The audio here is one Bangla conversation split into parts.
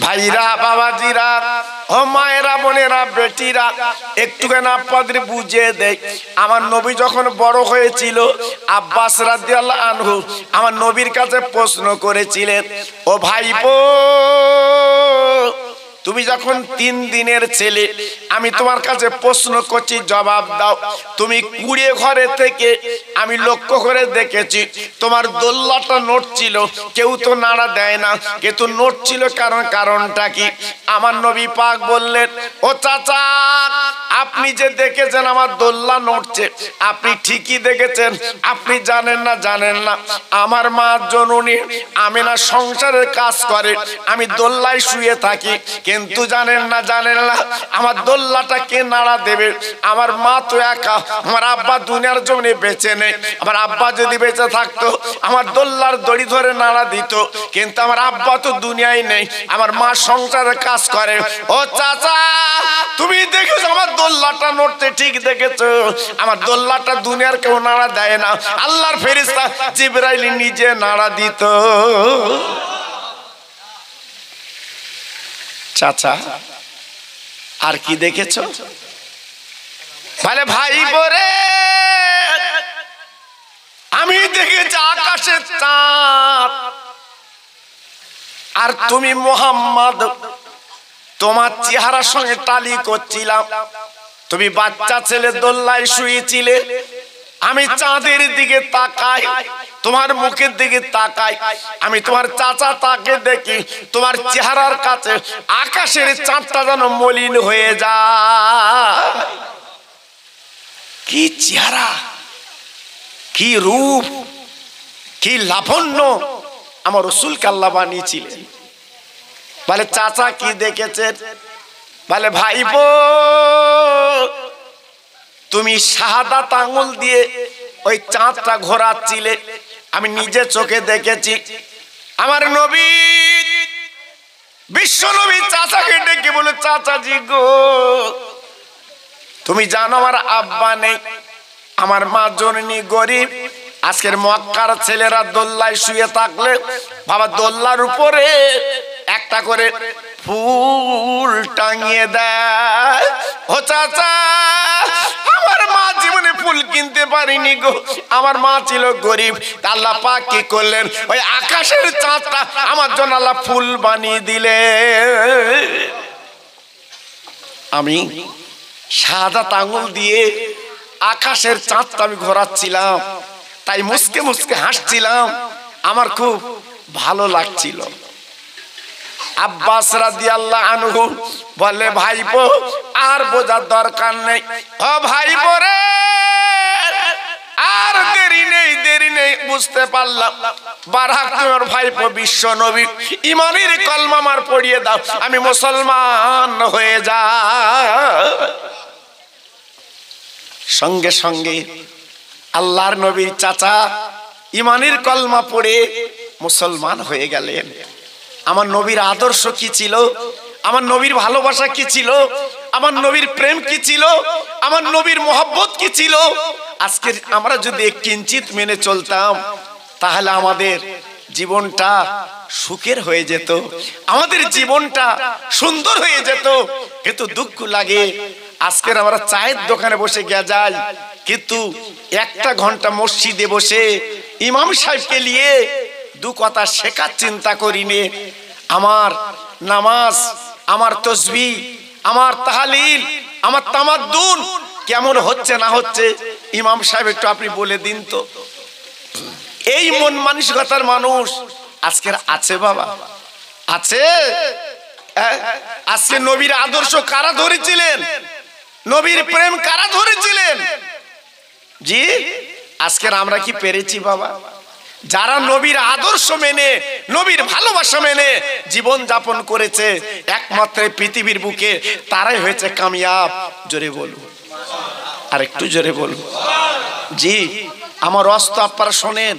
ভাইরা বাবাজিরা ও মায়েরা বোনেরা বেটিরা একটুখানি আপনাদের বুঝিয়ে দেয়। আমার নবী যখন বড় হয়েছিল আব্বাস রাদিয়াল্লাহু আনহু আমার নবীর কাছে প্রশ্ন করেছিলেন, ও ভাইপো তুমি যখন 3 দিনের ছেলে, আমি তোমার কাছে প্রশ্ন করছি জবাব দাও। তুমি কুড়িয়ে ঘরে থেকে আমি লক্ষ্য করে দেখেছি তোমার দোল্লাটা নড়ছিল, কেউ তো নাড়া দেয় না, কিন্তু নড়ছিল কারণটা কি? আমার নবী পাক বললেন, ও চাচা আপনি যে দেখেছেন আমার দোল্লা নড়ছে, আপনি ঠিকই দেখেছেন, আপনি জানেন না আমার মা জননী আমিনা সংসারের কাজ করে, আমি দোল্লায় শুয়ে থাকি, কিন্তু জানেন না আমার দোল্লাটা কে নাড়া দেবে? আমার মা তো একা, আমার আব্বা দুনিয়ার জমিনে বেঁচে নেই। আমার আব্বা যদি বেঁচে থাকতো আমার দোল্লার দড়ি ধরে নাড়া দিত, কিন্তু আমার আব্বা তো দুনিয়ায় নেই, আমার মা সংসারের কাজ করে। ও চাচা তুমি দেখেছো আমার দোল্লাটা নড়তে, ঠিক দেখেছো, আমার দোল্লাটা দুনিয়ার কেউ নাড়া দেয় না, আল্লাহর ফেরেশতা জিবরাইল নিজে নাড়া দিত। চাচা আর কি দেখেছো? বলে ভাই বরে আমি দেখেছি আকাশের চাঁদ। আর তুমি মুহাম্মদ তোমার চেহারার সঙ্গে টালি করছিলাম, তুমি বাচ্চা ছেলে দোল্লায় শুয়েছিলে, আমি চাঁদের দিকে তাকাই, তোমার মুখের দিকে তাকাই, আমি তোমার চাচা তাকে দেখি, তোমার চেহারার কাছে আকাশের চাঁদটা যেন মলিন হয়ে যায়। কি চেহারা, কি রূপ, কি লাবণ্য আমার রাসূলকে আল্লাহ বানিয়েছিলেন। বলে চাচা কি দেখেছেন? বলে ভাইপো তুমি শাহাদাত আঙ্গুল দিয়ে ওই চাঁদটা ঘোরাচ্ছিলে, আমি নিজে চোখে দেখেছি। আমার নবী বিশ্ব নবী চাচাকে ডেকে বলে, চাচাজি গো তুমি জানো আমার আব্বা নেই, আমার মা জননী গরিব, আজকের মক্কার ছেলেরা দোল্লায় শুয়ে থাকলে বাবা দোল্লার উপরে একটা করে ফুল টাঙিয়ে দেয়। ও চাচা আমার মা জীবনে ফুল কিনতে পারিনি গো, আমার মা ছিল গরিব, আল্লাহ পাক কি করলেন, ওই আকাশের চাঁদটা আমার জন্য আল্লাহ ফুল বানিয়ে দিলেন। আমি শাহাদাত আঙ্গুল দিয়ে আকাশের চাঁদটা আমি ঘোরাচ্ছিলাম, তাই মুসকে মুসকে হাসছিলাম, আমার খুব ভালো লাগছিল। আব্বাস রাদিয়াল্লাহু আনহু বলে ভাইপো আর বোঝার দরকার নেই, ও ভাইপো রে আর দেরি নেই বুঝতে পারলাম, বারাক তোমার ভাইপো বিশ্ব নবী, ইমানের কলমা আমার পড়িয়ে দাও, আমি মুসলমান হয়ে যাই। সঙ্গে সঙ্গে আল্লাহর নবীর চাচা ইমানের কলমা পড়ে মুসলমান হয়ে গেলেন। আমার নবীর আদর্শ কি ছিল, আমার নবীর ভালোবাসা কি ছিল, আমার নবীর প্রেম কি ছিল, আমার নবীর মোহাব্বত কি ছিল, আজকে আমরা যদি কিঞ্চিত মেনে চলতাম তাহলে আমাদের জীবনটা সুখের হয়ে যেত, আমাদের জীবনটা সুন্দর হয়ে যেত। কিন্তু দুঃখ লাগে আজকের আমরা চায়ের দোকানে বসে যাই, কিন্তু 1 ঘন্টা মসজিদে বসে ইমাম সাহেবকে নিয়ে 2 কথা শেখার চিন্তা করিনি। আমার নামাজ, আমার তসবিহ, আমার তাহলিল, আমার তামাদ্দুন কেমন হচ্ছে না হচ্ছে ইমাম সাহেব একটু আপনি বলে দিন তো। এই মন মানসিকতার মানুষ আজকের আছে বাবা, আছে। আজকে নবীর আদর্শ কারা ধরেছিলেন, নবীর প্রেম কারা ধরেছিলেন? জি আজকের আমরা কি পেরেছি বাবা? যারা নবীর আদর্শ মেনে, নবীর ভালোবাসা মেনে জীবন যাপন করেছে একমাত্র পৃথিবীর বুকে, তারাই হয়েছে কামিয়াব। জোরে বলুন, আর একটু জোরে বলুন। জি আমার ওয়াজ তো আপনারা শোনেন,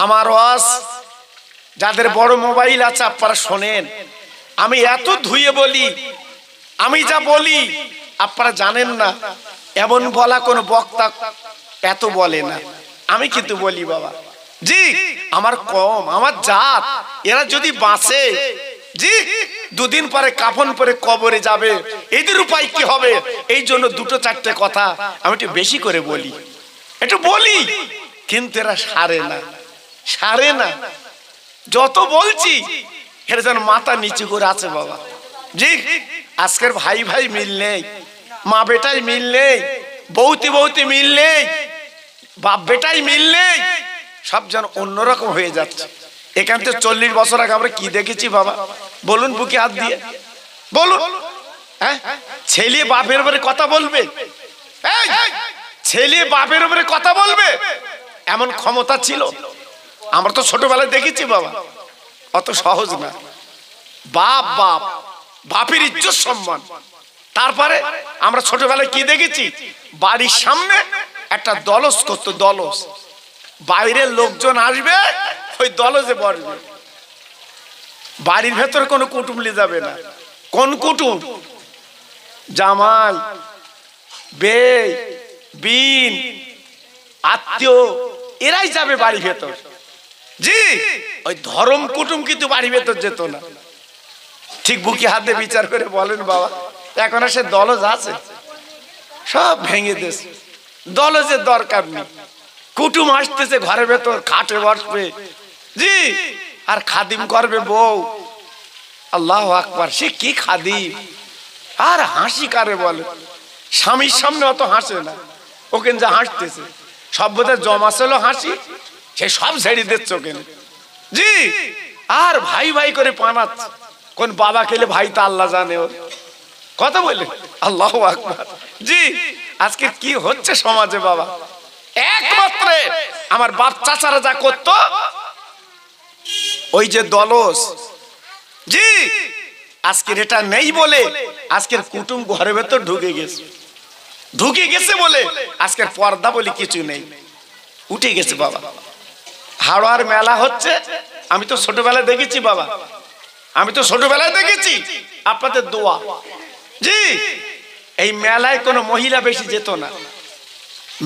আমার ওয়াজ যাদের বড় মোবাইল আছে আপনারা শোনেন, আমি এত ধুয়ে বলি, আমি যা বলি আপনারা জানেন না, এমন বলা কোন বক্তা এত বলে না, আমি কিন্তু বলি বাবা। জি আমার কম, আমার জাত, এরা যদি বাঁচে জি, দুদিন পরে কাফন পরে কবরে যাবে, এদের উপায় কি হবে? এই জন্য দুটো চারটে কথা আমি একটু বেশি করে বলি, একটু বলি, কিন্তু এরা সারে না। যত বলছি এরা যেন মাথা নিচু করে আছে বাবা। জি, আজকের ভাই ভাই মিল নেই, মা বেটাই মিল নেই, বৌতি মিল নেই, বাপ বেটাই মিল নেই, সব যেন অন্যরকম হয়ে যাচ্ছে। এখান থেকে 40 বছর আগে আমরা কি দেখেছি বাবা? বলুন, বুকে হাত দিয়ে বলুন। হ্যাঁ, ছেলে বাপের উপরে কথা বলবে, ছেলে বাপের উপরে কথা বলবে, এমন ক্ষমতা ছিল? আমরা তো ছোটবেলায় দেখেছি বাবা, অত সহজ না। বাপের ইজ্জত সম্মান। তারপরে আমরা ছোটবেলায় কি দেখেছি? বাড়ির সামনে একটা দলস করতো, দলস, বাইরের লোকজন আসবে, ওই দলসে বসবে, বাড়ির ভেতরে কোনো কুটুম নিয়ে যাবে না। কোন কুটুম? জামাই, বেই, বিন, আত্মীয়, এরাই যাবে বাড়ির ভেতর। জি, ওই ধরম কুটুম কিন্তু বাড়ির ভেতর যেত না। ঠিক বুকে হাতে বিচার করে বলেন বাবা, এখন আর সে দলজ আছে? সব ভেঙে দিয়েছে, দলজের দরকার নেই। কুটুম আসতেছে ঘরের ভেতর, খাটে বসবে, জি, আর খাদিম করবে বউ। আল্লাহু আকবার, সে কি খাদিম! আর হাসি কারে বলে? স্বামীর সামনে অত হাসে না, ওকে যা হাসতেছে সব বোধহয় জমা ছিল হাসি, সে সব ছেড়ে দিচ্ছে ওকে। জি, আর ভাই ভাই করে পানাচ্ছে। কোন বাবা খেলে ভাই তা আল্লাহ জানে। ওর কথা বলে আল্লাহু আকবার। জি, আজকে কি হচ্ছে সমাজে বাবা? একমাত্র আমার বাপ চাচারা যা করতো, ওই যে দলস, জি, আজকের এটা নেই বলে আজকের কুটুম ঘরের ভেতর ঢুকে গেছে বলে আজকের পর্দা বলে কিছু নেই, উঠে গেছে বাবা। হাওড়ার মেলা হচ্ছে, আমি তো ছোটবেলায় দেখেছি বাবা, আমি তো ছোটবেলায় দেখেছি, আপনাদের দোয়া। জি, এই মেলায় কোনো মহিলা বেশি যেত না,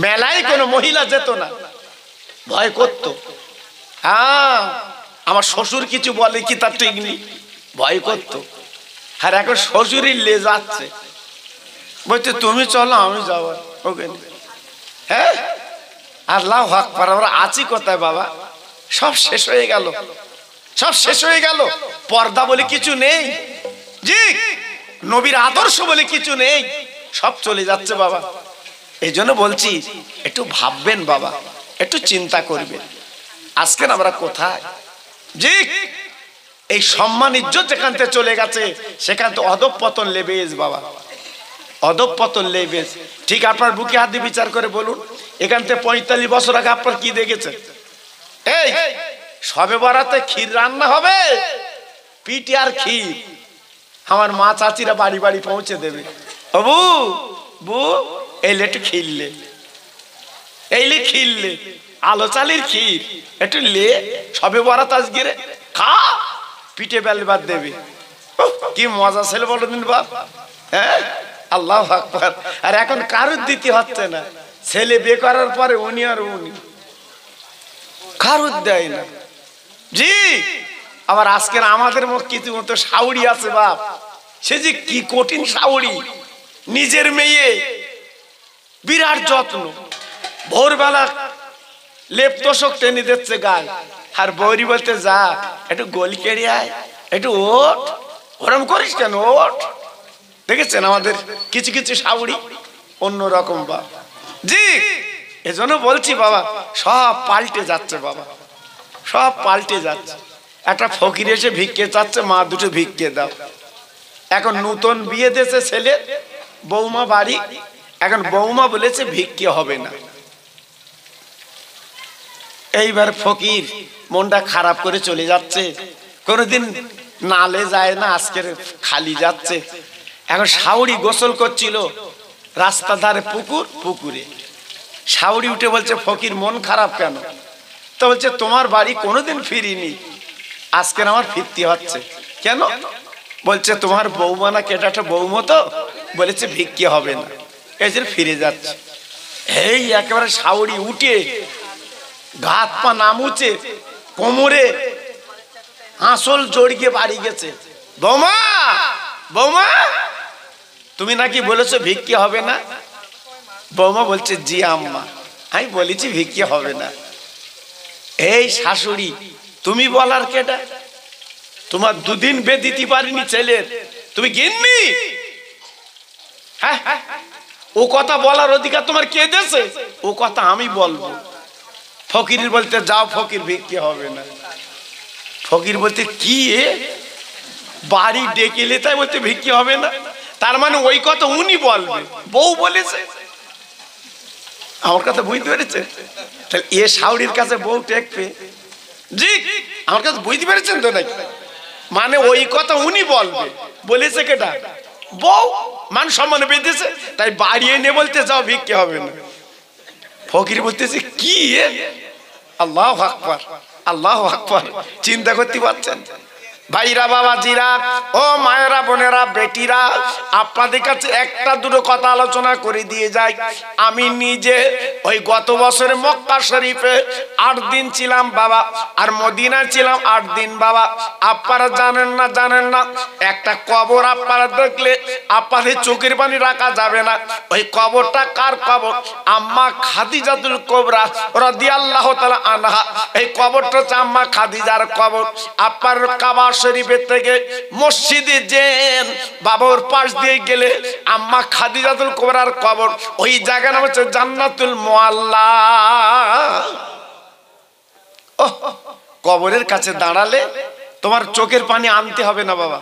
মেলায় কোনো মহিলা যেত না, ভয় করতো। হ্যাঁ, আমার শ্বশুর কিছু বলে কি তার ঠিক নেই, ভয় করতো। আর এখন শ্বশুরই লে যাচ্ছে, বলছে তুমি চলো আমি যাবো ওকে। হ্যাঁ, আল্লাহু আকবার। আমরা আছি কোথায় বাবা? সব শেষ হয়ে গেল, সব শেষ হয়ে গেল। পর্দা বলে কিছু নেই, জি, নবীর আদর্শ বলে কিছু নেই, সব চলে যাচ্ছে বাবা। এই জন্য বলছি একটু ভাববেন বাবা, একটু চিন্তা করবেন, আজকে আমরা কোথায়? জি, এই সম্মান ইজ্জত যেখান থেকে চলে গেছে, সেখান থেকে অধঃপতন লেবেজ বাবা, অধঃপতন লেবেজ। ঠিক আপনার বুকে হাত দিয়ে বিচার করে বলুন, এখান থেকে 45 বছর আগে আপনার কি দেখেছেন? এই সবে বরাতে ক্ষীর রান্না হবে, পিঠে আর ক্ষীর, আমার মা চাচিরা বাড়ি বাড়ি পৌঁছে দেবে। বু বু এই একটু খিললে, এইলে খিললে, আলো চালের ক্ষীর একটু লে, সবে বরাত আজকে খা, পিঠে বেলবার দেবে। কি মজা ছিল বলো দিন বাপ। হ্যাঁ, আল্লাহু আকবার। আর এখন কারুর দিতে হচ্ছে না, ছেলে বিয়ে করার পরে উনি আর উনি কারুর দেয় না। জি, আবার আজকের আমাদের কিছু মতো শাউড়ি আছে বাপ, সে যে কি কঠিন শাউড়ি, নিজের মেয়ে বিরাট যত্ন, ভোরবেলা লেপ তোষক টেনে দিচ্ছে গায়ে, আর বৌরি বলতে যা একটু গলি কেড়ে আয়, একটু ওঠ, ওরম করিস কেন, ওঠ। দেখেছেন আমাদের কিছু কিছু শাউড়ি অন্যরকম বাপ। জি, এজন্য বলছি বাবা, সব পাল্টে যাচ্ছে বাবা, সব পাল্টে যাচ্ছে। একটা ফকির এসে ভিক্ষে চাচ্ছে, মা দুটো ভিক্ষে দাও। এখন নতুন বিয়ে দিয়েছে ছেলে, বৌমা বাড়ি, এখন বৌমা বলেছে ভিক্ষে হবে না। এইবার ফকির মনটা খারাপ করে চলে যাচ্ছে, কোনোদিন নালে যায় না, আজকের খালি যাচ্ছে। এখন শাউড়ি গোসল করছিল, রাস্তা ধারে পুকুর, পুকুরে শাউড়ি উঠে বলছে ফকির মন খারাপ কেন? তো বলছে তোমার বাড়ি কোনোদিন ফিরিনি, আজকের আমার ফিরতে হচ্ছে। কেন? বলছে তোমার বৌমা না কেটা একটা বৌমা তো বলেছে ভিক্ষে হবে না, এই যে ফিরে যাচ্ছে। এই একেবারে শাউড়ি উঠে হাত পা নামুচে, কোমরে আঁচল জড়িয়ে বাড়ি গেছে। বৌমা, বৌমা, তুমি নাকি বলেছো ভিক্ষে হবে না? বৌমা বলছে জি আম্মা, আমি বলেছি ভিক্ষে হবে না। এই শাশুড়ি, তুমি বলার কেটা? তোমার দুদিন বে দিতে পারিনি ছেলের, তুমি গিন্নি? হ্যাঁ, ও কথা বলার অধিকার তোমার কে দিয়েছে? ও কথা আমি বলবো। ফকির বলতে যাও, ফকির ভিক্ষে হবে না। ফকির বলতে কি বাড়ি ডেকে এলে তাই বলতে ভিক্ষে হবে না? তার মানে ওই কথা উনি বলবে, বউ বলেছে। আমার কথা বুঝতে পেরেছে? তাহলে এ শাউরির কাছে বউ টেকবে? জি, আমার কাছে বুঝতে পেরেছেন তো নাকি? মানে ওই কথা উনি বলবে, বলেছে কেটা? বউ। মান সম্মানে বেঁধেছে, তাই বাড়ি এনে বলতে যাও ভিক্ষে হবে না। ফকির বলতেছে কি? আল্লাহু আকবার, আল্লাহু আকবার। চিন্তা করতে পারছেন ভাইরা, বাবাজিরা, ও মায়েরা, বোনেরা, বেটিরা, আপনাদের কাছে একটা দুটো কথা আলোচনা করে দিয়ে যাই। আমি নিজে ওই গত বছরে মক্কা শরীফে 8 দিন ছিলাম বাবা, আর মদিনায় ছিলাম 8 দিন বাবা। আপনারা জানেন না, জানেন না, একটা কবর আপনারা দেখলে আপনাদের চোখের পানি রাখা যাবে না। ওই কবরটা কার কবর? আম্মা খাদিজাতুল কুবরা রাদিয়াল্লাহু তাআলা আনহা। এই কবরটা হচ্ছে আম্মা খাদিজার কবর। আপনার কাবা শরীফের থেকে মসজিদে যেন বাবার পাশ দিয়ে গেলে আম্মা খাদিজাতুল কুবরার কবর, ওই জায়গার নাম হচ্ছে জান্নাতুল মুআল্লা। কবরের কাছে দাঁড়ালে তোমার চোখের পানি আনতে হবে না বাবা,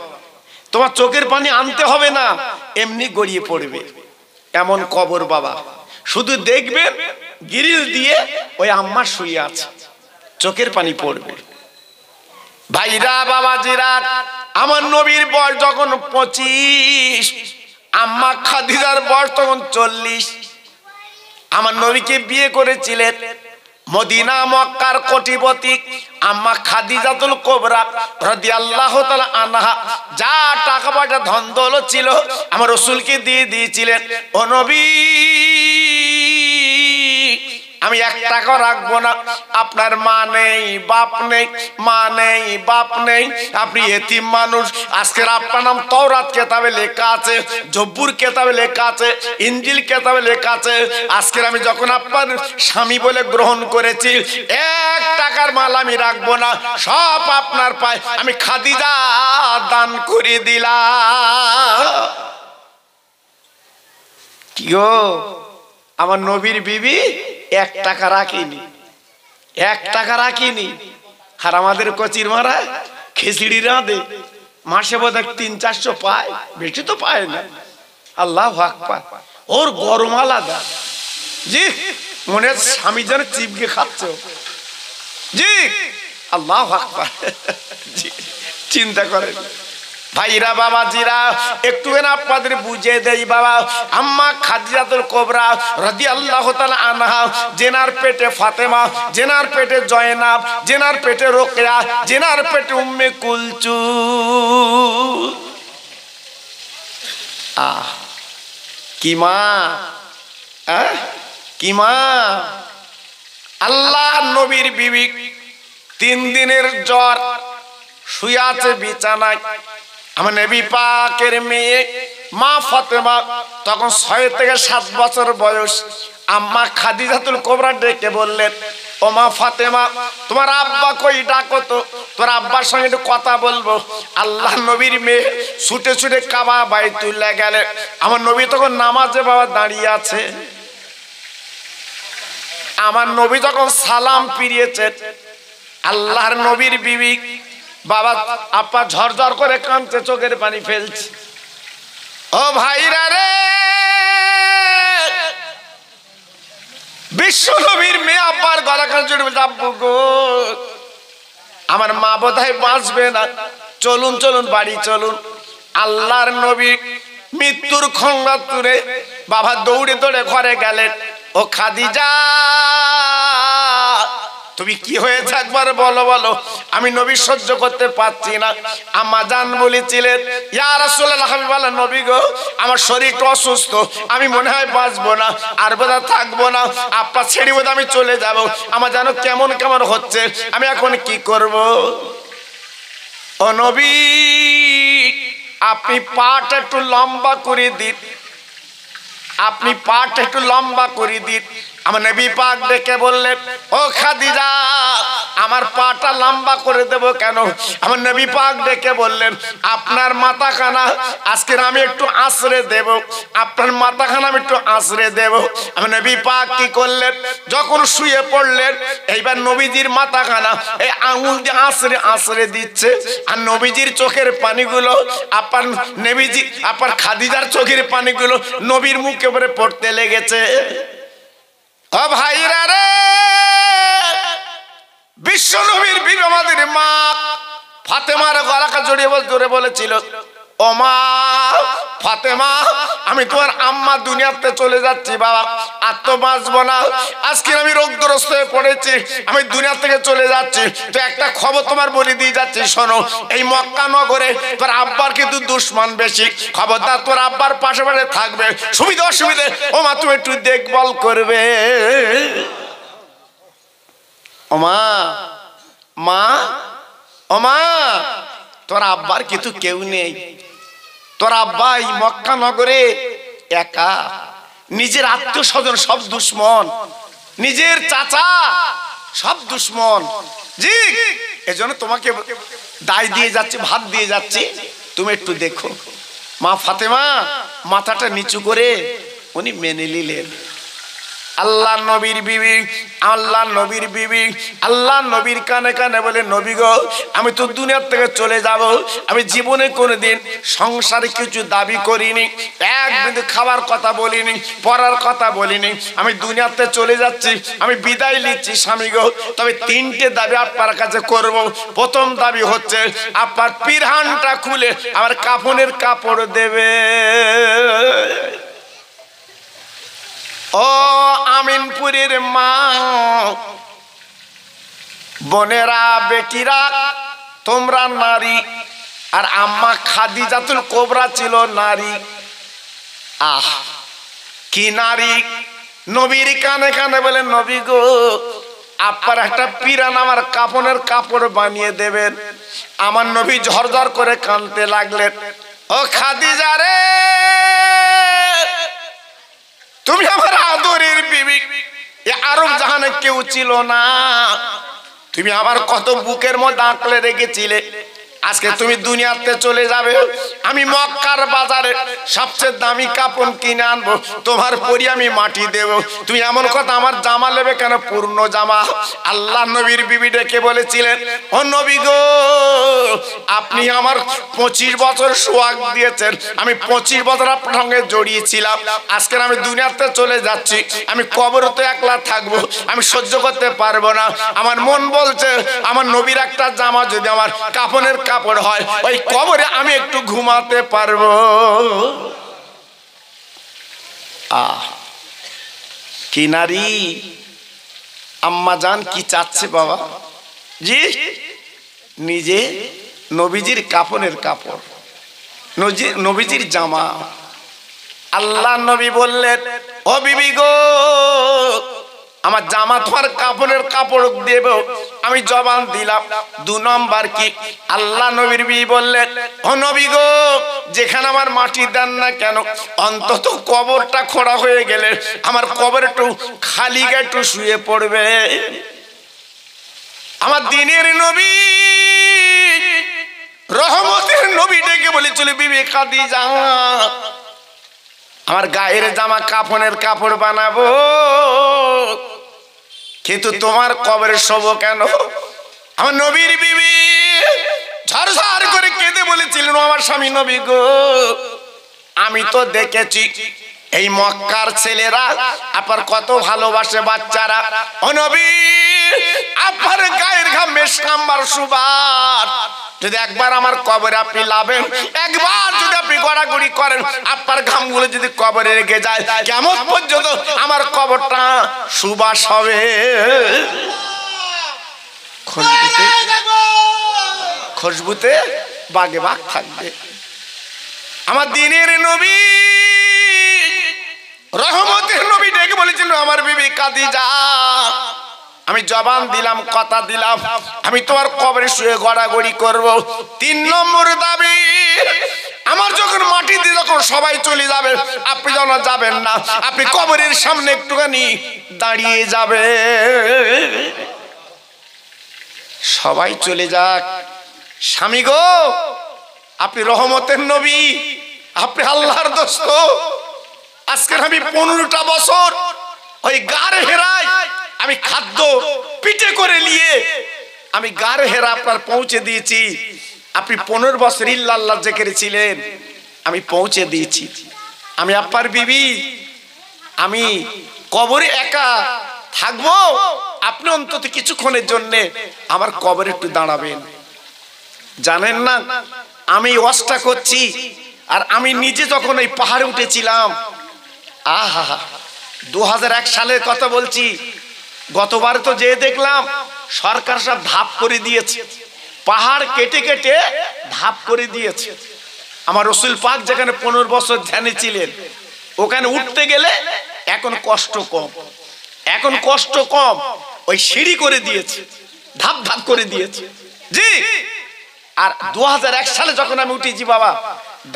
তোমার চোখের পানি আনতে হবে না, এমনি গড়িয়ে পড়বে। এমন কবর বাবা, শুধু দেখবেন গ্রিল দিয়ে ওই আম্মা শুয়ে আছে, চোখের পানি পড়বে। ভাইরা, বাবাজিরা, আমার নবীর বয়স যখন 25, আম্মা খাদিজার বয়স তখন 40। আমার নবীকে বিয়ে করেছিলেন মদিনা মক্কার কোটিপতি আম্মা খাদিজাতুল কুবরা রাদিয়াল্লাহু তাআলা আনহা। যা টাকা পয়সা ধন দৌলত ছিল আমার রাসূলকে দিয়ে দিয়েছিলেন। ও নবী, আমি 1 টাকা রাখবো না। আপনার মা নেই, বাপ নেই, মা নেই, বাপ নেই, আপনি এতিম মানুষ। আজকের আপনার নাম তাওরাত কিতাবে লেখা আছে, জব্বুর কিতাবে লেখা আছে, ইনজিল কিতাবে লেখা আছে। আজকের আমি যখন আপনার স্বামী বলে গ্রহণ করেছি, 1 টাকার মাল আমি রাখবো না, সব আপনার পায়ে আমি খাদিজা দান করে দিলাম। কি গো, আমার নবীর বিবি 1 টাকা রাখিনি, 1 টাকা রাখিনি। আর আমাদের কচির মারা খিচড়ি রাঁধে, মাসে বোধহয় 300-400 পায়, বেশি তো পায় না। আল্লাহু আকবার। ওর গরম আলাদা। জি, মনে হচ্ছে স্বামী যেন চিপকে খাচ্ছে। জি, আল্লাহু আকবার। জি, চিন্তা করেন ভাইরা, বাবাজিরা, একটুখানি আপনাদের বুঝিয়ে দেই বাবা। আম্মা খাদিজাতুল কুবরা রাদিয়াল্লাহু তাআলা আনহা, জেনার পেটে ফাতেমা, জেনার পেটে জয়নাব, জেনার পেটে রোকেয়া, জেনার পেটে উম্মে কুলসুম। কি মা, কি মা! আল্লাহ নবীর বিবি 3 দিনের জ্বর, শুয়ে আছে বিছানায়। আমার নবী পাকের মেয়ে মা ফাতেমা তখন 6 থেকে 7 বছর বয়স। আম্মা খাদিজাতুল কুবরা ডেকে বললেন, ও মা ফাতেমা, তোমার আব্বা কই, ডাকো তো, তোর আব্বার সঙ্গে একটু কথা বলবো। আল্লাহ নবীর মেয়ে ছুটে ছুটে কাবা বাইতুল্লাহ গেলে। আমার নবী তখন নামাজে বাবা দাঁড়িয়ে আছে। আমার নবী যখন সালাম ফিরিয়েছেন, আল্লাহর নবীর বিবি বাবা আপা ঝরঝর করে কাঁদছে, চোখের পানি ফেলছে। ও ভাইরা রে, বিশ্ব নবীর মেয়ে আব্বার গলা কাঁদছে, আব্বু গো, আমার মা বোধহয় বাঁচবে না, চলুন চলুন বাড়ি চলুন। আল্লাহর নবী মৃত্যুর খঙ্গা তুলে বাবা দৌড়ে দৌড়ে ঘরে গেলেন। ও খাদিজা, তুমি কি হয়েছে একবার বলো, বলো, আমি নবী সহ্য করতে পারছি না। আম্মা জান বলেছিলেন, ইয়া রাসূলুল্লাহ, হাবিবাল্লাহ নবী গো, আমার শরীরটা অসুস্থ, আমি মনে হয় বাঁচবো না, আর বোধহয় থাকবো না, আপনার ছেড়ে বোধহয় আমি চলে যাব, আমার যেন কেমন কেমন হচ্ছে, আমি এখন কি করব? ও নবী, আপনি পাটা একটু লম্বা করে দিন, আপনি পাটা একটু লম্বা করে দিন। আমার নবী পাক ডেকে বললেন, ও খাদিজা, আমার পাটা লম্বা করে দেব কেন? আমার নবী পাক ডেকে বললেন, আপনার মাথাখানা আজকে আমি একটু আশ্রে দেব, আপনার মাথাখানা আমি একটু আশ্রে দেব। আমার নবী পাক কি করলেন, যখন শুয়ে পড়লেন, এইবার নবীজির মাথাখানা এই আঙুল দিয়ে আশ্রে আশ্রে দিচ্ছে, আর নবীজির চোখের পানিগুলো আপনার নবীজি আপনার খাদিজার চোখের পানিগুলো নবীর মুখে উপরে পড়তে লেগেছে। ও ভাইরা রে, বিশ্ব নবীর বিবি আমাদের মা ফাতেমার গলাকে জড়িয়ে জোরে বলেছিল, ও মা ফাতেমা, আমি তোমার আম্মা দুনিয়াতে চলে যাচ্ছি বাবা, আর তো বাঁচবো না, আজকে আমি রোগগ্রস্ত হয়ে পড়েছি, আমি দুনিয়া থেকে চলে যাচ্ছি। তো একটা খবর তোমার বলে দিয়ে যাচ্ছি, শোনো, এই মক্কা নগরে তোর আব্বার কিন্তু দুশ্মন বেশি, খবরদার তোর আব্বার পাশে পাশে থাকবে, সুবিধা অসুবিধে ও মা তুমি একটু দেখভাল করবে। ও মা, মা, ও মা, তোর আব্বার কিন্তু কেউ নেই, তোর আব্বা এই মক্কা নগরে একা, নিজের আত্মীয় স্বজন সব দুশ্মন, নিজের চাচা সব দুশ্মন, জি এজন্য তোমাকে দায় দিয়ে যাচ্ছে, ভাত দিয়ে যাচ্ছে, তুমি একটু দেখো। মা ফাতেমা মাথাটা নিচু করে উনি মেনে নিলেন। আল্লাহ নবীর বিবি, আল্লাহ নবীর বিবি আল্লাহ নবীর কানে কানে বলে, নবী গো, আমি তো দুনিয়ার থেকে চলে যাব, আমি জীবনে কোনোদিন সংসারে কিছু দাবি করিনি, এক বিন্দু খাবার কথা বলিনি, পড়ার কথা বলিনি, আমি দুনিয়াতে চলে যাচ্ছি, আমি বিদায় নিচ্ছি স্বামী গো, তবে তিনটে দাবি আপনার কাছে করব। প্রথম দাবি হচ্ছে, আপনার পিরহানটা খুলে আমার কাফনের কাপড় দেবে। ও আমিনপুরের মা বোনেরা, বেটিরা, তোমরা নারী, আর আম্মা খাদিজাতুল কোবরা ছিল নারী। আহ কি নারী! নবীর কানে কানে বলে, নবী গো, আপনার একটা পিরান আমার কাফনের কাপড় বানিয়ে দেবেন। আমার নবী ঝরঝর করে কাঁদতে লাগলেন। ও খাদিজা রে, তুমি আমার আদরের বিবি, আরব জাহানে কেউ ছিল না, তুমি আমার কত বুকের মধ্যে আঁকলে রেখেছিলে, আজকে তুমি দুনিয়াতে চলে যাবে, আমি মক্কার বাজারে সবচেয়ে দামি কাপড় কিনে আনবো, তোমার পরি আমি মাটি দেব, তুমি এমন কথা আমার জামা নেবে কেন? পূর্ণ জামা। আল্লাহ নবীর বিবি ডেকে বলেছিলেন, ও নবী গো, আপনি আমার 25 বছর সোয়াগ দিয়েছেন, আমি 25 বছর আপনার সঙ্গে জড়িয়েছিলাম, আজকে আমি দুনিয়াতে চলে যাচ্ছি, আমি কবরে তো একলা থাকবো, আমি সহ্য করতে পারবো না, আমার মন বলছে আমার নবীর একটা জামা যদি আমার কাফনের কাপড় হয়, ওই কবরে আমি একটু ঘুমাতে পারবো। আহ কি নারী! আম্মা জান কি চাচ্ছে বাবা? জি, নিজে নবীজির কাফনের কাপড়, নবীজির জামা। আল্লাহ নবী বললেন, ও বিবি গো, আমার জামা তোমার কাফনের কাপড় দেব, আমি জবান দিলাম। 2 নম্বর কি? আল্লাহ নবীর বিবি বললেন, ও নবী গো, যেখানে আমার মাটি দেন না কেন, অন্তত কবরটা খোঁড়া হয়ে গেলে আমার কবর একটু খালি গায়ে একটু শুয়ে পড়বে। আমার দিনের নবী, রহমতের নবী ডেকে বলেছিল, বিবি খাদিজা, আমার গায়ের জামা কাফনের কাপড় বানাবো, কিন্তু তোমার কবরে শোব কেন? আমার নবীর বিবি ঝরঝর করে কেঁদে বলেছিলেন, আমার স্বামী নবী গো, আমি তো দেখেছি এই মক্কার ছেলেরা আপনার কত ভালোবাসে বাচ্চারা, ও নবী, আপনার গায়ের ঘাম মেশকাম্বার সুবাস যদি একবার আমার কবরে আপনি লাভেন, একবার যদি আপনি গড়াগড়ি করেন, আপনার ঘামগুলো যদি কবরে রেখে যায়, কেমন পর্যন্ত আমার কবরটা সুবাস হবে। খুশবুতে বাগে বাগ থাকবে। আমার দিনের নবী, রহমতের নবী ডেকে বলেছিল, আমার বিবি খাদিজা, আমি জবান দিলাম, কথা দিলাম, আমি তোমার কবরে শুয়ে গড়াগড়ি করব। 3 নম্বর দাবি, আমার সবাই চলে যাবে, আপনি যেন যাবেন না, আপনি কবরের সামনে একটুখানি দাঁড়িয়ে যাবে। সবাই চলে যাক। স্বামী গো, আপনি রহমতের নবী, আপনি আল্লাহর দোস্ত। আজকে আমি 15টা বছর ওই গার হেরায় আমি খাদ্য পিঠে করে নিয়ে আমি গার হেরা আপনার পৌঁছে দিয়েছি। আপনি 15 বছর ইল্লাল্লাহ জিকিরে ছিলেন, আমি পৌঁছে দিয়েছি। আমি আপনার বিবি, আমি কবরে একা থাকবো, আপনি অন্তত কিছুক্ষণের জন্য আমার কবরে একটু দাঁড়াবেন। জানেন না আমি ওয়াজটা করছি, আর আমি নিজে যখন ওই পাহাড়ে উঠেছিলাম, আহা 2001 সালের কথা বলছি, গতবার তো যে দেখলাম সরকার সব ধাপ করে দিয়েছে, পাহাড় কেটে কেটে ধাপ করে দিয়েছে। আমার রসুল পাক যেখানে 15 বছর ধ্যানে ছিলেন, ওখানে উঠতে গেলে এখন কষ্ট কম, এখন কষ্ট কম, ওই সিঁড়ি করে দিয়েছে, ধাপ ধাপ করে দিয়েছে। জি, আর 2001 সালে যখন আমি উঠেছি বাবা,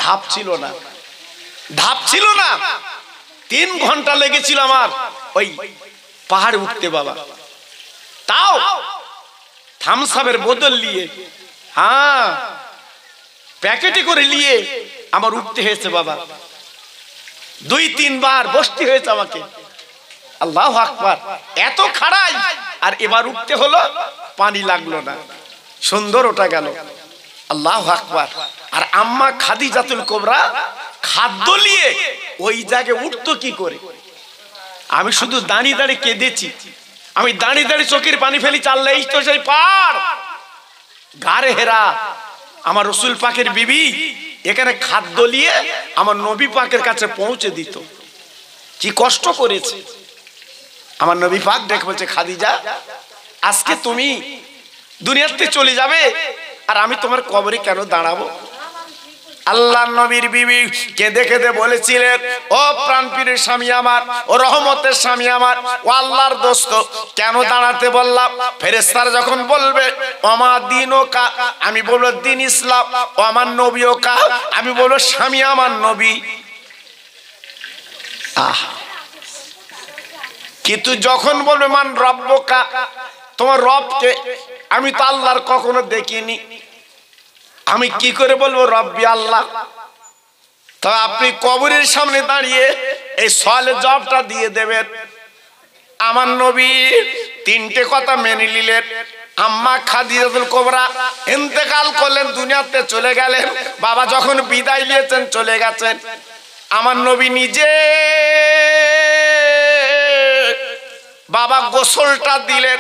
ধাপ ছিল না, ধাপ ছিল না। 3 ঘন্টা লেগেছিল আমার ওই পাহাড়ে উঠতে বাবা, তাও থামসাপের বোতল নিয়ে, হ্যাঁ প্যাকেটে করে নিয়ে আমার উঠতে হয়েছে বাবা। 2-3 বার বসতে হয়েছে আমাকে। আল্লাহু আকবার, এত খাড়াই, আর এবার উঠতে হলো, পানি লাগলো না, সুন্দর ওটা গেল। আল্লাহু আকবার। আর আম্মা খাদিজাতুল কুবরা খাদ্য নিয়ে ওই জায়গায় উঠতো কি করে? আমি শুধু দাঁড়িয়ে দাঁড়িয়ে কেঁদেছি, আমি দাঁড়িয়ে দাঁড়িয়ে চোখের পানি ফেলি, চাললে এই তো সেই পার গারে হেরা। আমার রসুল পাকের বিবি এখানে খাদ্য নিয়ে আমার নবী পাকের কাছে পৌঁছে দিত। কি কষ্ট করেছে। আমার নবী পাক দেখে বলছে, খাদিজা আজকে তুমি দুনিয়াতে চলে যাবে, আর আমি তোমার কবরে কেন দাঁড়াবো? আল্লাহ নবীর বিবি কেঁদে কেঁদে বলেছিলেন, ও প্রাণপ্রিয় স্বামী আমার, ও রহমতের স্বামী আমার, ও আল্লাহর দোস্ত, কেন দাঁড়াতে বললাম? ফেরেশতারা যখন বলবে ওমা দিনও কা, আমি বলবো দিন ইসলাম। ও আমার নবীও কা, আমি বলবো স্বামী আমার নবী। কিন্তু যখন বলবে মান রব্বকা, তোমার রবকে, আমি তো আল্লাহর কখনো দেখিনি, আমি কি করে বলবো রব্বি আল্লাহ? তবে আপনি কবরের সামনে দাঁড়িয়ে এই সওয়ালের জবাবটা দিয়ে দেবেন। আমার নবী 3টে কথা মেনে নিলেন। আম্মা খাদিজাতুল কুবরা ইন্তেকাল করলেন, দুনিয়াতে চলে গেলেন। বাবা যখন বিদায় নিয়েছেন, চলে গেছেন। আমার নবী নিজে বাবা গোসলটা দিলেন,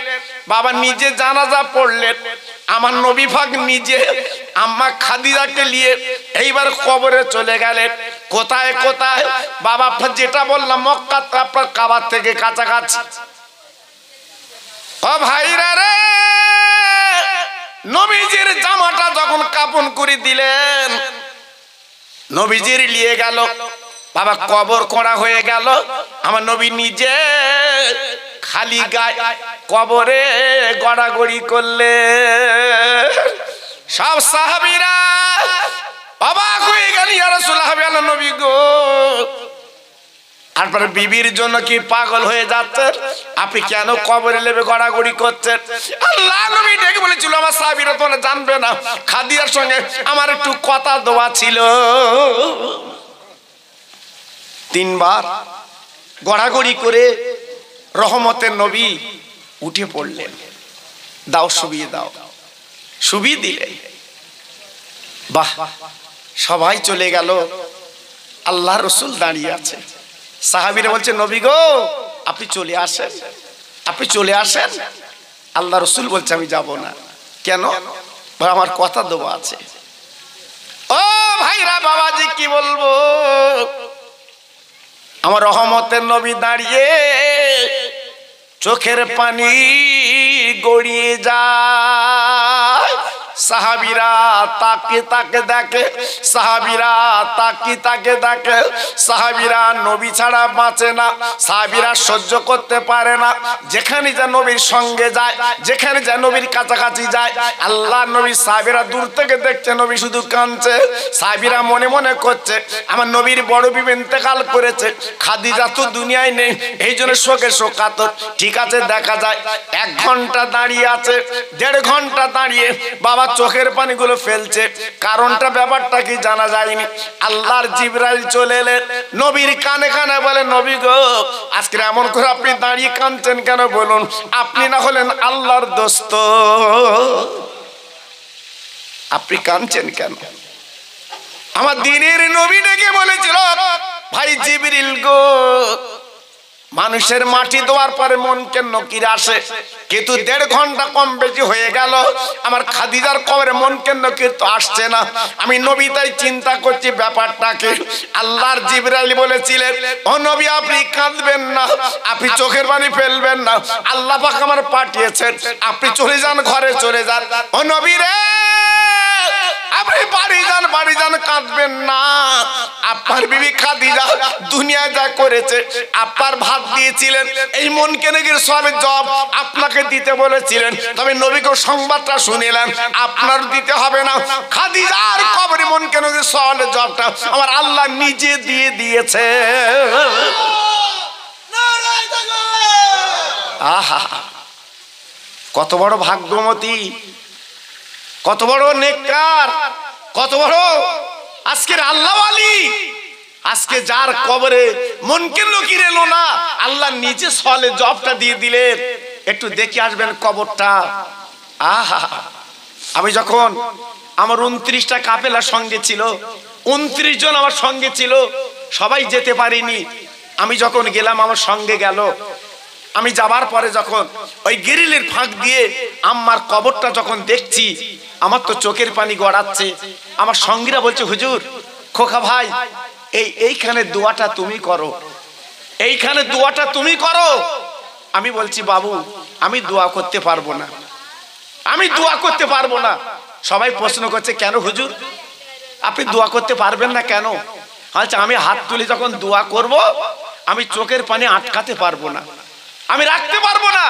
বাবা নিজে জানাজা পড়লেন। আমার নবী পাক নিজে আম্মা খাদিজাকে নিয়ে এইবার কবরে চলে গেলেন। কোথায় কোথায় বাবা? যেটা বললাম মক্কা আপনার কাবার থেকে কাছাকাছি। ও ভাইরা রে, নবীজির জামাটা যখন কাফন করে দিলেন, নবীজির নিয়ে গেল, বাবা কবর করা হয়ে গেল। আমার নবী নিজে খালি গায়ে কবরে গড়াগড়ি করলে। সব সাহাবীরা অবাক হয়ে গেল, ইয়া রাসূলুল্লাহ নবী গো, আপনার বিবির জন্য কি পাগল হয়ে যাচ্ছেন? আপনি কেন কবরে লেবে গড়াগড়ি করছেন? আল্লাহ নবী ডেকে বলেছিল, আমার সাহাবীরা তোমরা জানবে না, খাদিজার সঙ্গে আমার একটু কথা দেওয়া ছিল। 3 বার গড়াগড়ি করে রহমতের নবী উঠে পড়লেন। দাও শুবিয়ে দাও, শুবিয়ে দিলেন। বাহ, সবাই চলে গেল, আল্লাহ রসুল দাঁড়িয়ে আছে। সাহাবীরা বলছে, নবী গো আপনি চলে আসেন, আপনি চলে আসেন। আল্লাহ রসুল বলছে, আমি যাব না। কেন? আমার কথা দেওয়া আছে। ও ভাইরা, বাবাজি কি বলবো, আমার রহমতের নবী দাঁড়িয়ে চোখের পানি গড়িয়ে যায়। সাহাবীরা তাকে তাকে দেখে, সাহাবীরা তাকে দেখে। সাহাবীরা নবী ছাড়া বাঁচে না, সাহাবীরা সহ্য করতে পারে না। যেখানে যা নবীর সঙ্গে যায়, যেখানে যা নবীর কাছাকাছি যায়, আল্লাহ নবী সাহাবীরা দূর থেকে দেখছে নবী শুধু কাঁদছে। সাহাবীরা মনে মনে করছে আমার নবীর বড় বিবি ইন্তেকাল করেছে, খাদিজা তো দুনিয়ায় নেই, এই জন্য শোকে শোকাতুর। ঠিক আছে, দেখা যায় 1 ঘন্টা দাঁড়িয়ে আছে, 1.5 ঘন্টা দাঁড়িয়ে বাবা চোখের পানিগুলো ফেলছে। কারণটা ব্যাপারটা কি জানা যায়নি। আল্লাহর জিবরাইল চলে এলেন, নবীর কানে কানে বলে, নবী গো আজকে এমন করে আপনি দাঁড়িয়ে কাঁদছেন কেন বলুন? আপনি না হলেন আল্লাহর দোস্ত, আপনি কাঁদছেন কেন? আমার দিনের নবী ডেকে বলেছিল, ভাই জিবরিল গো, মানুষের মাটি দেওয়ার পরে মন কেন নকির আসে, কিন্তু 1.5 ঘন্টা কম বেশি হয়ে গেল, আমার খাদিজার কবরে মন কেন নকির তো আসছে না। আমি নবী তাই চিন্তা করছি ব্যাপারটাকে। আল্লাহর জিবরাইল বলেছিলেন, ও নবী আপনি কাঁদবেন না, আপনি চোখের পানি ফেলবেন না, আল্লাহ পাক আমার পাঠিয়েছেন, আপনি চলে যান, ঘরে চলে যান। ও নবী রে আপনি বাড়ি যান, কাঁদবেন না। আপনার বিবি খাদিজা দুনিয়া যা করেছে, আপনার ভাত দিয়েছিলেন, এই মন কেনেগের সবের জব আপনাকে দিতে বলেছিলেন, তবে নবীকে সংবাদটা শুনিলেন আপনার দিতে হবে না। খাদিজার কবরে মন কেনেগের সবের জবটা আমার আল্লাহ নিজে দিয়ে দিয়েছে। আহা, কত বড় ভাগ্যবতী, কত বড় নেককার, কত বড় আজকের আল্লাহ ওয়ালি। আজকে যার কবরে মুনকির নকির এলো না, আল্লাহ নিজে সওয়ালের জবাবটা দিয়ে দিলেন। একটু দেখে আসবেন কবরটা। আহা, আমি যখন আমার 29টা কাফেলা সঙ্গে ছিল, 29 জন আমার সঙ্গে ছিল, সবাই যেতে পারিনি। আমি যখন গেলাম আমার সঙ্গে গেল। আমি যাবার পরে যখন ওই গিরিলের ফাঁক দিয়ে আম্মার কবরটা যখন দেখছি, আমার তো চোখের পানি গড়াচ্ছে। আমার সঙ্গীরা বলছে, হুজুর, খোকা ভাই, এইখানে দোয়াটা তুমি করো, এইখানে দোয়াটা তুমি করো। আমি বলছি, বাবু আমি দোয়া করতে পারবো না, আমি দোয়া করতে পারবো না। সবাই প্রশ্ন করছে, কেন হুজুর আপনি দোয়া করতে পারবেন না কেন? আচ্ছা, আমি হাত তুলে যখন দোয়া করব, আমি চোখের পানি আটকাতে পারবো না, আমি রাখতে পারবো না।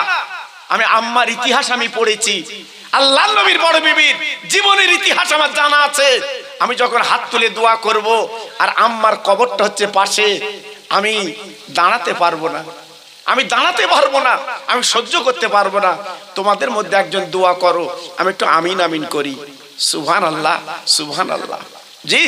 আমি আম্মার ইতিহাস আমি পড়েছি, আল্লাহর নবীর বড় বিবির জীবনের ইতিহাস আমার জানা আছে। আমি যখন হাত তুলে দোয়া করব আর আম্মার কবরটা হচ্ছে পাশে, আমি দাঁড়াতে পারবো না, আমি দাঁড়াতে পারবো না, আমি সহ্য করতে পারবো না। তোমাদের মধ্যে একজন দোয়া করো, আমি একটু আমিন আমিন করি। সুবহানাল্লাহ, সুবহানাল্লাহ। জি,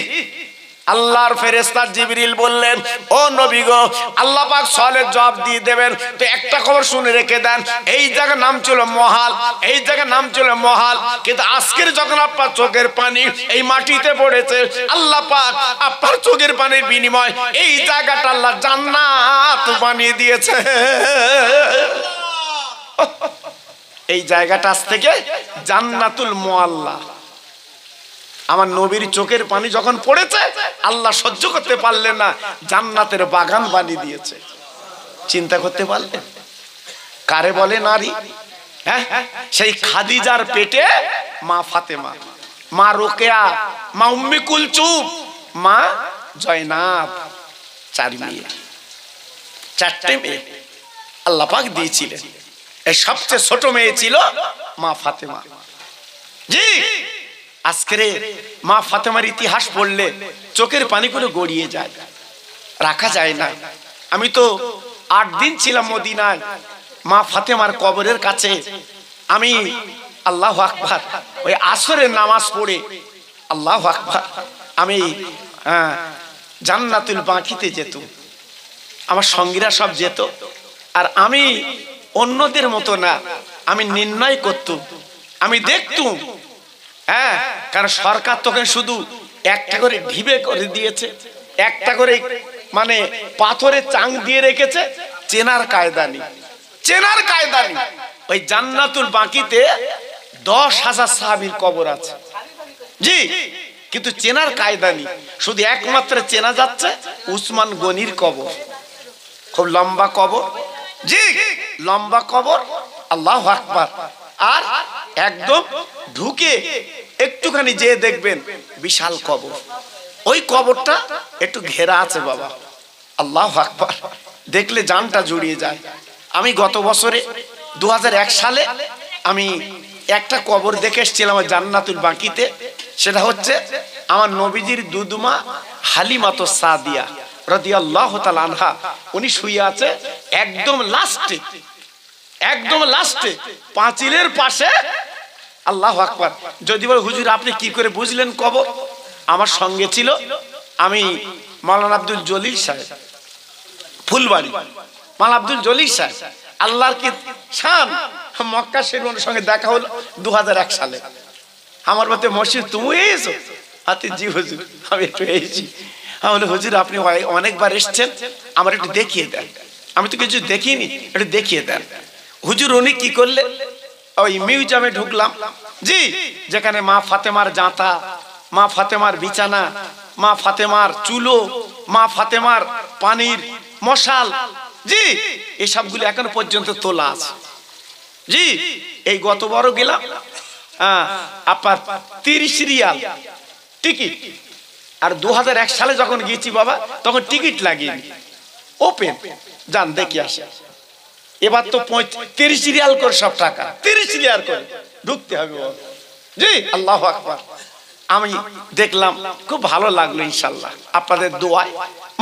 আল্লাহর ফেরেশতা জিবরিল বললেন, ও নবী গো, আল্লাহ পাক সওয়ালের জবাব দিয়ে দেবেন, তো একটা খবর শুনে রেখে দেন। এই জায়গার নাম ছিল মহাল, এই জায়গার নাম ছিল মহাল, কিন্তু আজকের যখন আপনার চোখের পানি এই মাটিতে পড়েছে, আল্লাহ পাক আপনার চোখের পানির বিনিময় এই জায়গাটা আল্লাহ জান্নাত বানিয়ে দিয়েছে। এই জায়গাটা আজ থেকে জান্নাতুল মুআল্লা। আমার নবীর চোখের পানি যখন পড়েছে, আল্লাহ সহ্য করতে পারলেন না, জান্নাতের বাগান বানিয়ে দিয়েছে। চিন্তা করতে পারলেন? কারে বলে নারী? হ্যাঁ, সেই খাদিজার পেটে মা ফাতেমা, মা রোকেয়া, মা উম্মে কুলসুম, মা জয়নাব, 4 মেয়ে, 4টে মেয়ে আল্লাহ পাক দিয়েছিলেন। এই সবচেয়ে ছোট মেয়ে ছিল মা ফাতেমা। জি, আজকের মা ফাতেমার ইতিহাস পড়লে চোখের পানিগুলো গড়িয়ে যায়, রাখা যায় না। আমি তো 8 দিন ছিলাম মদিনায়, মা ফাতেমার কবরের কাছে। আমি আল্লাহু আকবার, ওই আসরের নামাজ পড়ে আল্লাহু আকবার, আমি জান্নাতুল বাকিতে যেত, আমার সঙ্গীরা সব যেত, আর আমি অন্যদের মতো না, আমি নির্ণয় করতাম, আমি দেখতুম। হ্যাঁ, কারণ সরকার তখন শুধু একটা করে ঢিবে করে দিয়েছে, একটা করে মানে পাথরের চাং দিয়ে রেখেছে, চেনার কায়দা নেই, চেনার কায়দা নেই। ওই জান্নাতুল বাকিতে 10,000 সাহাবীর কবর আছে। জি, কিন্তু চেনার কায়দা নেই, শুধু একমাত্র চেনা যাচ্ছে উসমান গনির কবর, খুব লম্বা কবর। জি, লম্বা কবর, আল্লাহু আকবার। আর একদম ঢুকে একটুখানি যে দেখবেন বিশাল কবর, ওই কবরটা একটু ঘেরা আছে বাবা। আল্লাহু আকবার, দেখলে জানটা জুড়িয়ে যায়। আমি গত বছরে 2001 সালে আমি একটা কবর দেখে এসেছিলাম জান্নাতুল বাকিতে। সেটা হচ্ছে আমার নবীজির দুধমা হালিমাতো সাদিয়া রাদিয়াল্লাহু তাআলা আনহা, উনি শুয়ে আছে একদম লাস্টে, একদম লাস্টে পাঁচিলের পাশে। আল্লাহু আকবার। যদি বল হুজুর আপনি কি করে বুঝলেন কবর? আমার সঙ্গে ছিল আমি মাওলানা আব্দুল জলিল সাহেব, ফুলবাড়ি মাওলানা আব্দুল জলিল সাহেব, আল্লাহর কি শান। মক্কা শরীফের সঙ্গে দেখা হলো 2001 সালে। আমার মতে মসজিদ তুমি এসো? হাতে জি হুজুর আমি একটু এসেছি। আমি বলি হুজুর আপনি অনেকবার এসছেন, আমার একটু দেখিয়ে দেন। আমি তো কিছু দেখিনি, একটু দেখিয়ে দেন। হুজুর উনি কি করলেন, ওই মিউজিয়ামে ঢুকলাম জি, যেখানে মা ফাতেমার জাঁতা, মা ফাতেমার বিছানা, মা ফাতেমার চুলো, মা ফাতেমার পানির মশাল জি, এসবগুলো এখনো পর্যন্ত তোলা আছে জি। এই গত বড় গেলাম আপনার 30 রিয়াল টিকিট। আর 2001 সালে যখন গিয়েছি বাবা তখন টিকিট লাগিয়ে ওপেন, যান দেখি আসে। এবার তো 30 রিয়াল করে সব টাকা, 30 রিয়াল করে ঢুকতে হবে জি। আল্লাহু আকবার। আমি দেখলাম খুব ভালো লাগলো, ইনশাআল্লাহ আপনাদের দোয়ায়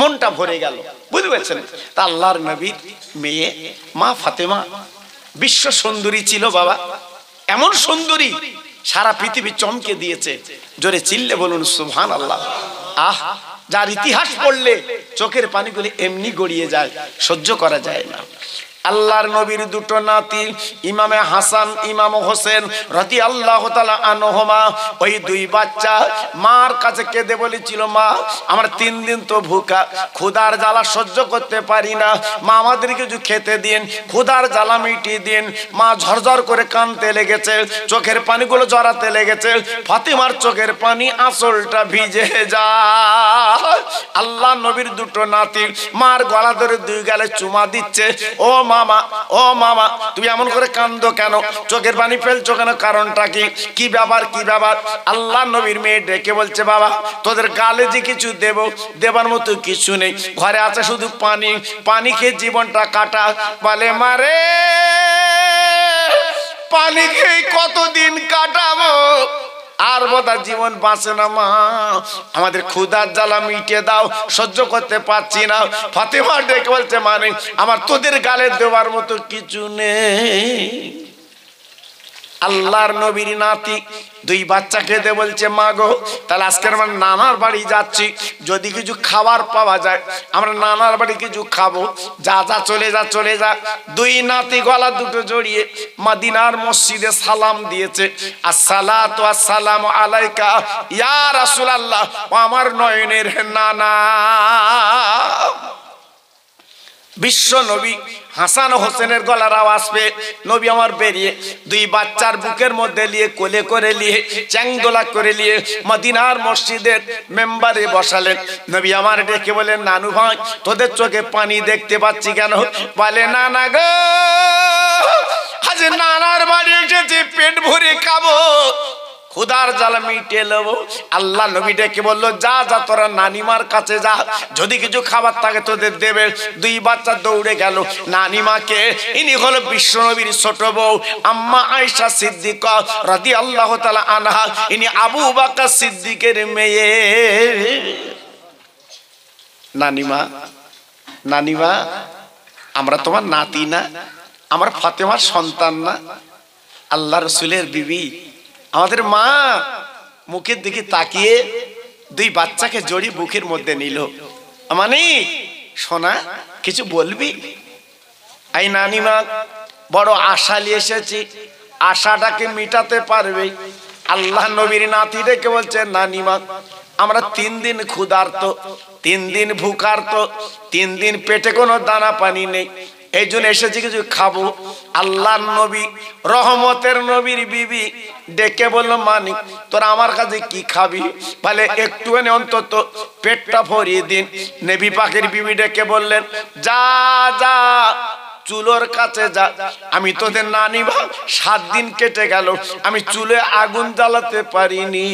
মনটা ভরে গেল, বুঝতে পারছেন। তা আল্লাহর নবীর মেয়ে মা ফাতেমা বিশ্ব সুন্দরী ছিল বাবা, এমন সুন্দরী সারা পৃথিবী চমকে দিয়েছে। জোরে চিল্লে বলুন সুবহানাল্লাহ। আহ, যার ইতিহাস পড়লে চোখের পানিগুলি এমনি গড়িয়ে যায়, সহ্য করা যায় না। আল্লাহর নবীর দুটো নাতি ইমামে হাসান ইমাম হোসেন রাদিয়াল্লাহু তাআলা আনহুমা, ওই দুই বাচ্চা মার কাছে কেঁদে বলেছিল, মা আমার 3 দিন তো ভুকা, ক্ষুধার জ্বালা সহ্য করতে পারি না, মা আমাদের কিছু খেতে দিন, ক্ষুধার জ্বালা মিটিয়ে দিন। মা ঝরঝর করে কাঁদতে লেগেছে, চোখের পানিগুলো জড়াতে লেগেছে। ফাতিমার চোখের পানি আঁচলটা ভিজে যায়। আল্লাহ নবীর দুটো নাতি মার গলা ধরে 2 গালে চুমা দিচ্ছে। ও মামা, ও মামা তুমি এমন করে কান্দো কেন, চোখের পানি ফেলছো কেন, কারণটা কি, কি ব্যাপার, কি ব্যাপার? আল্লাহ নবীর মেয়ে ডেকে বলছে, বাবা তোদের গালে যে কিছু দেব, দেবার মতো কিছু নেই, ঘরে আছে শুধু পানি, পানি খেয়ে জীবনটা কাটা। বলে মারে পানি খেয়ে কতদিন কাটাবো, আর বোধহয় জীবন বাঁচে না মা, আমাদের ক্ষুধার জ্বালা মিটিয়ে দাও, সহ্য করতে পারছি না। ফাতেমা ডেকে বলছে, মানে আমার তোদের গালে দেওয়ার মতো কিছু নেই। আল্লাহর নবীর নাতি 2 বাচ্চাকে দে বলছে, মা গো তাহলে আজকে আমরা নানার বাড়ি যাচ্ছি, যদি কিছু খাবার পাওয়া যায় আমরা নানার বাড়ি কিছু খাবো। যা যা চলে যা, চলে যা। 2 নাতি গলা দুটো জড়িয়ে মদিনার মসজিদে সালাম দিয়েছে, আসসালাতু আসসালামু আলাইকা ইয়া রাসূলুল্লাহ, আমার নয়নের নানা। বিশ্ব নবী হাসান হোসেনের গলার আওয়াজ পেয়ে নবী আমার বেরিয়ে 2 বাচ্চার বুকের মধ্যে নিয়ে কোলে করে নিয়ে চ্যাংদোলা করে নিয়ে মদিনার মসজিদের মেম্বারে বসালেন। নবী আমার ডেকে বলেন, নানু ভাই তোদের চোখে পানি দেখতে পাচ্ছি কেন? বলে, নানা গো আজ নানার বাড়ি এসেছি, পেট ভরে খাবো, ক্ষুধার জ্বালা মিটিয়ে নেবো। আল্লাহ নবী ডেকে বললো, যা যা তোরা নানিমার কাছে যা, যদি কিছু খাবার থাকে তোদের দেবে। 2 বাচ্চা দৌড়ে গেল নানিমাকে। ইনি হলো বিশ্ব নবীর ছোট বউ আম্মা আয়েশা সিদ্দিকা রাদিয়াল্লাহু তাআলা আনহা, ইনি আবু বকর সিদ্দিকের মেয়ে। নানিমা, নানিমা আমরা তোমার নাতি না, আমার ফাতেমার সন্তান না? আল্লাহ রাসূলের বিবি আমাদের মা মুখের দিকে তাকিয়ে 2 বাচ্চাকে জড়িয়ে বুকের মধ্যে নিল। মানে সোনা কিছু বলবি? এই নানিমা বড় আশা নিয়ে এসেছি, আশাটাকে মিটাতে পারবে? আল্লাহ নবীর নাতি ডেকে বলছে, নানিমা আমরা 3 দিন ক্ষুধার্ত, 3 দিন ভুকার্ত, 3 দিন পেটে কোনো দানা পানি নেই, এই জন্য এসেছি কিছু খাবো। আল্লাহ নবী রহমতের নবীর বিবি ডেকে বলল, মানিক তোরা আমার কাছে কি খাবি? বলে একটুখানি অন্তত পেটটা ভরিয়ে দিন। নবী পাকের বিবি ডেকে বললেন, যা যা চুলোর কাছে যা, আমি তোদের নানিমা 7 দিন কেটে গেল, আমি চুলে আগুন জ্বালাতে পারিনি।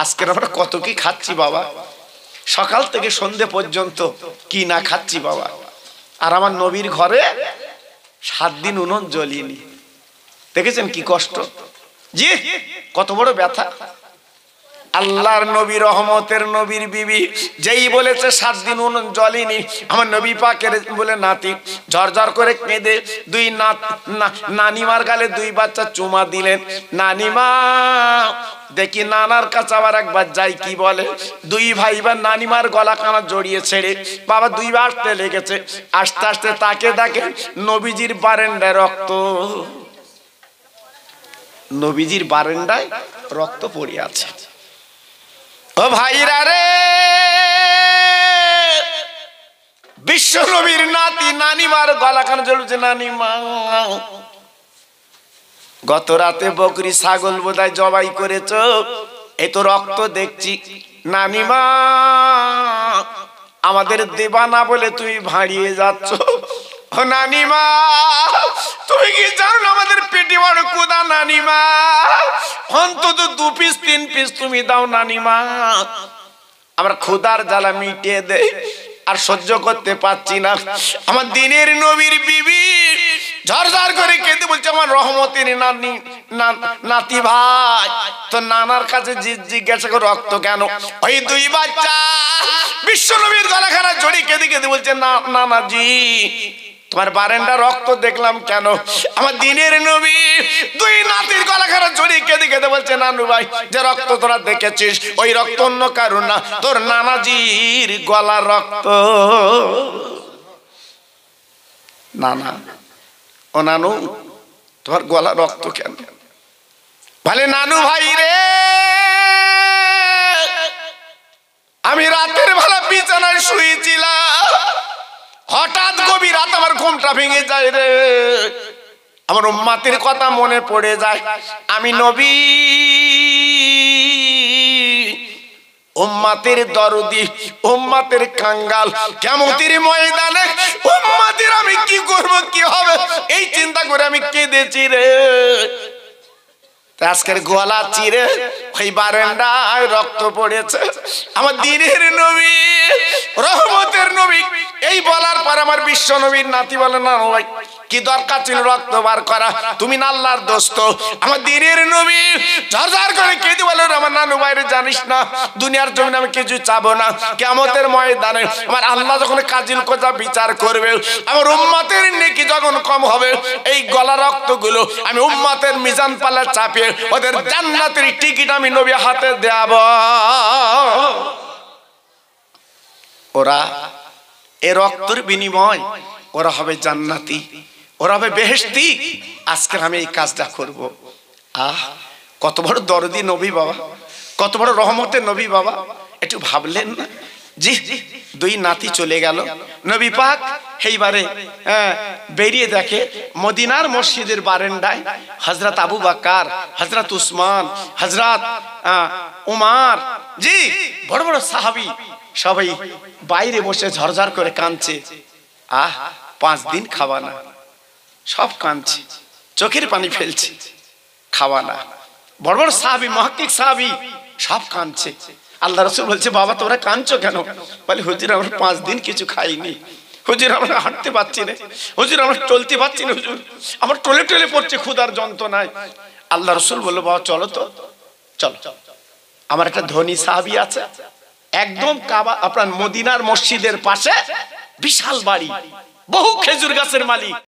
আজকের আমরা কত কি খাচ্ছি বাবা, সকাল থেকে সন্ধে পর্যন্ত কি না খাচ্ছি বাবা। আর আমার নবীর ঘরে 7 দিন উনুন জ্বলিনি। দেখেছেন কি কষ্ট, জি কত বড় ব্যথা। আল্লাহর নবী, রহমতের নবীর বিবি যেই বলেছে 7 দিন উনুন জ্বলেনি, আমার নবী পাকের বলে নাতি ঝরঝর করে কেঁদে 2 নানিমার গালে 2 বাচ্চা চুমা দিলেন। নানিমা দেখি নানার কাছে আবার একবার যাই কি বলে। 2 ভাই বা নানিমার গলা কানা জড়িয়ে ছেড়ে বাবা 2 বার আসতে লেগেছে। আস্তে আস্তে তাকে দেখে নবীজির বারান্দায় রক্ত, নবীজির বারান্দায় রক্ত পড়ে আছে। ও ভাইরা রে, বিশ্ব নবীর নাতি নানিমার গলা কান জ্বলছে। নানিমা গত রাতে বকরি ছাগল বোধহয় জবাই করেছ, এই তো রক্ত দেখছি। নানিমা আমাদের দেবা না বলে তুমি ভাড়িয়ে যাচ্ছ। ও নানিমা তুমি কি জানো আমাদের পেটে বড় ক্ষুধা। নানিমা অন্তত 2 পিস 3 পিস তুমি দাও নানিমা, আমরা ক্ষুধার জ্বালা মিটিয়ে দেই, আর সহ্য করতে পারছি না। আমার দিনের নবীর বিবি ঝরঝর করে কেঁদে বলছে, আমার রহমতের নাতি ভাই তো নানার কাছে জিজ্ঞাসা করে রক্ত কেন। ওই 2 বাচ্চা বিশ্ব নবীর গলাখানা জড়িয়ে কেঁদে কেঁদে বলছে, না নানাজি তোমার বারান্দা রক্ত দেখলাম কেন। আমার দিনের নবী 2 নাতির গলাখানা জড়িয়ে কেঁদে কেঁদে বলছে, নানু ভাই যে রক্ত তোরা দেখেছিস ওই রক্ত অন্য কারণ না, তোর নানাজির গলার রক্ত। নানা ও নানু তোমার গলা রক্ত কেন? বলে নানু ভাই রে, আমি রাতের বেলা বিছানায় শুয়েছিলাম, হঠাৎ গভীর রাত আমার ঘুমটা ভেঙে যায় রে, আমার উম্মতের কথা মনে পড়ে যায়। আমি নবী উম্মতের দরদি, উম্মতের কাঙ্গাল, কিয়ামতের ময়দানে উম্মতের আমি কি করব কি হবে এই চিন্তা করে আমি কেঁদেছি রে। আজকের গলা চিরে ওই বারান্দায় রক্ত পড়েছে। আমার দিনের নবী, রহমতের নবী এই বলার পর আমার বিশ্ব নবীর নাতি বলে, না ভাই কি দরকার ছিল রক্ত বার করা, তুমি না আল্লাহর দোস্ত। আমার দিনের নবী ঝরঝর করে কেঁদে বলে, আমার নানু ভাইরে জানিস না দুনিয়ার জমিনে আমি কিছু চাবো না, কিয়ামতের ময়দানে আমার আল্লাহ যখন কাজিল কোজা বিচার করবে, আমার উম্মতের নেকি যখন কম হবে, এই গলা রক্তগুলো আমি উম্মতের মিজান পাল্লা চাপিয়ে ওদের জান্নাতের টিকিট আমি নবী হাতে দেব। ওরা এ রক্তের বিনিময় ওরা হবে জান্নাতি, ওরা হবে বেহেশতি। আজকে আমি এই কাজটা করব। কত বড় দরদি নবী বাবা, কত বড় রহমতের নবী বাবা, একটু ভাবলেন না? জি 2 নাতি চলে গেল, নবী পাক এইবারে বেরিয়ে দেখে মদিনার মসজিদের বারান্দায় হযরত আবু বকর, হযরত উসমান, হযরত উমর, জি বড় বড় সাহাবী সবাই বাইরে বসে ঝরঝর করে কাঁদছে। 5 দিন খাওয়া না, সব কাঁদছে, চোখের পানি ফেলছে, খাওয়া না। বড় বড় সাহাবী, মুহাক্কিক সাহাবী সব কাঁদছে। আল্লাহ রাসূল বলছে, বাবা তোমরা কাঁদছো কেন? বলে হুজুর আমরা 5 দিন কিছু খাইনি, হুজুর আমরা হাঁটতে পারছি না, হুজুর আমরা চলতে পারছি না, হুজুর আমার টলে টলে পড়ছে ক্ষুধার যন্ত্রণায়। আল্লাহ রাসূল বলল, বাবা চলো তো, চলো। আমার একটা ধনী সাহাবী আছে, একদম কাবা আপনার মদিনার মসজিদের পাশে বিশাল বাড়ি, বহু খেজুর গাছের মালিক।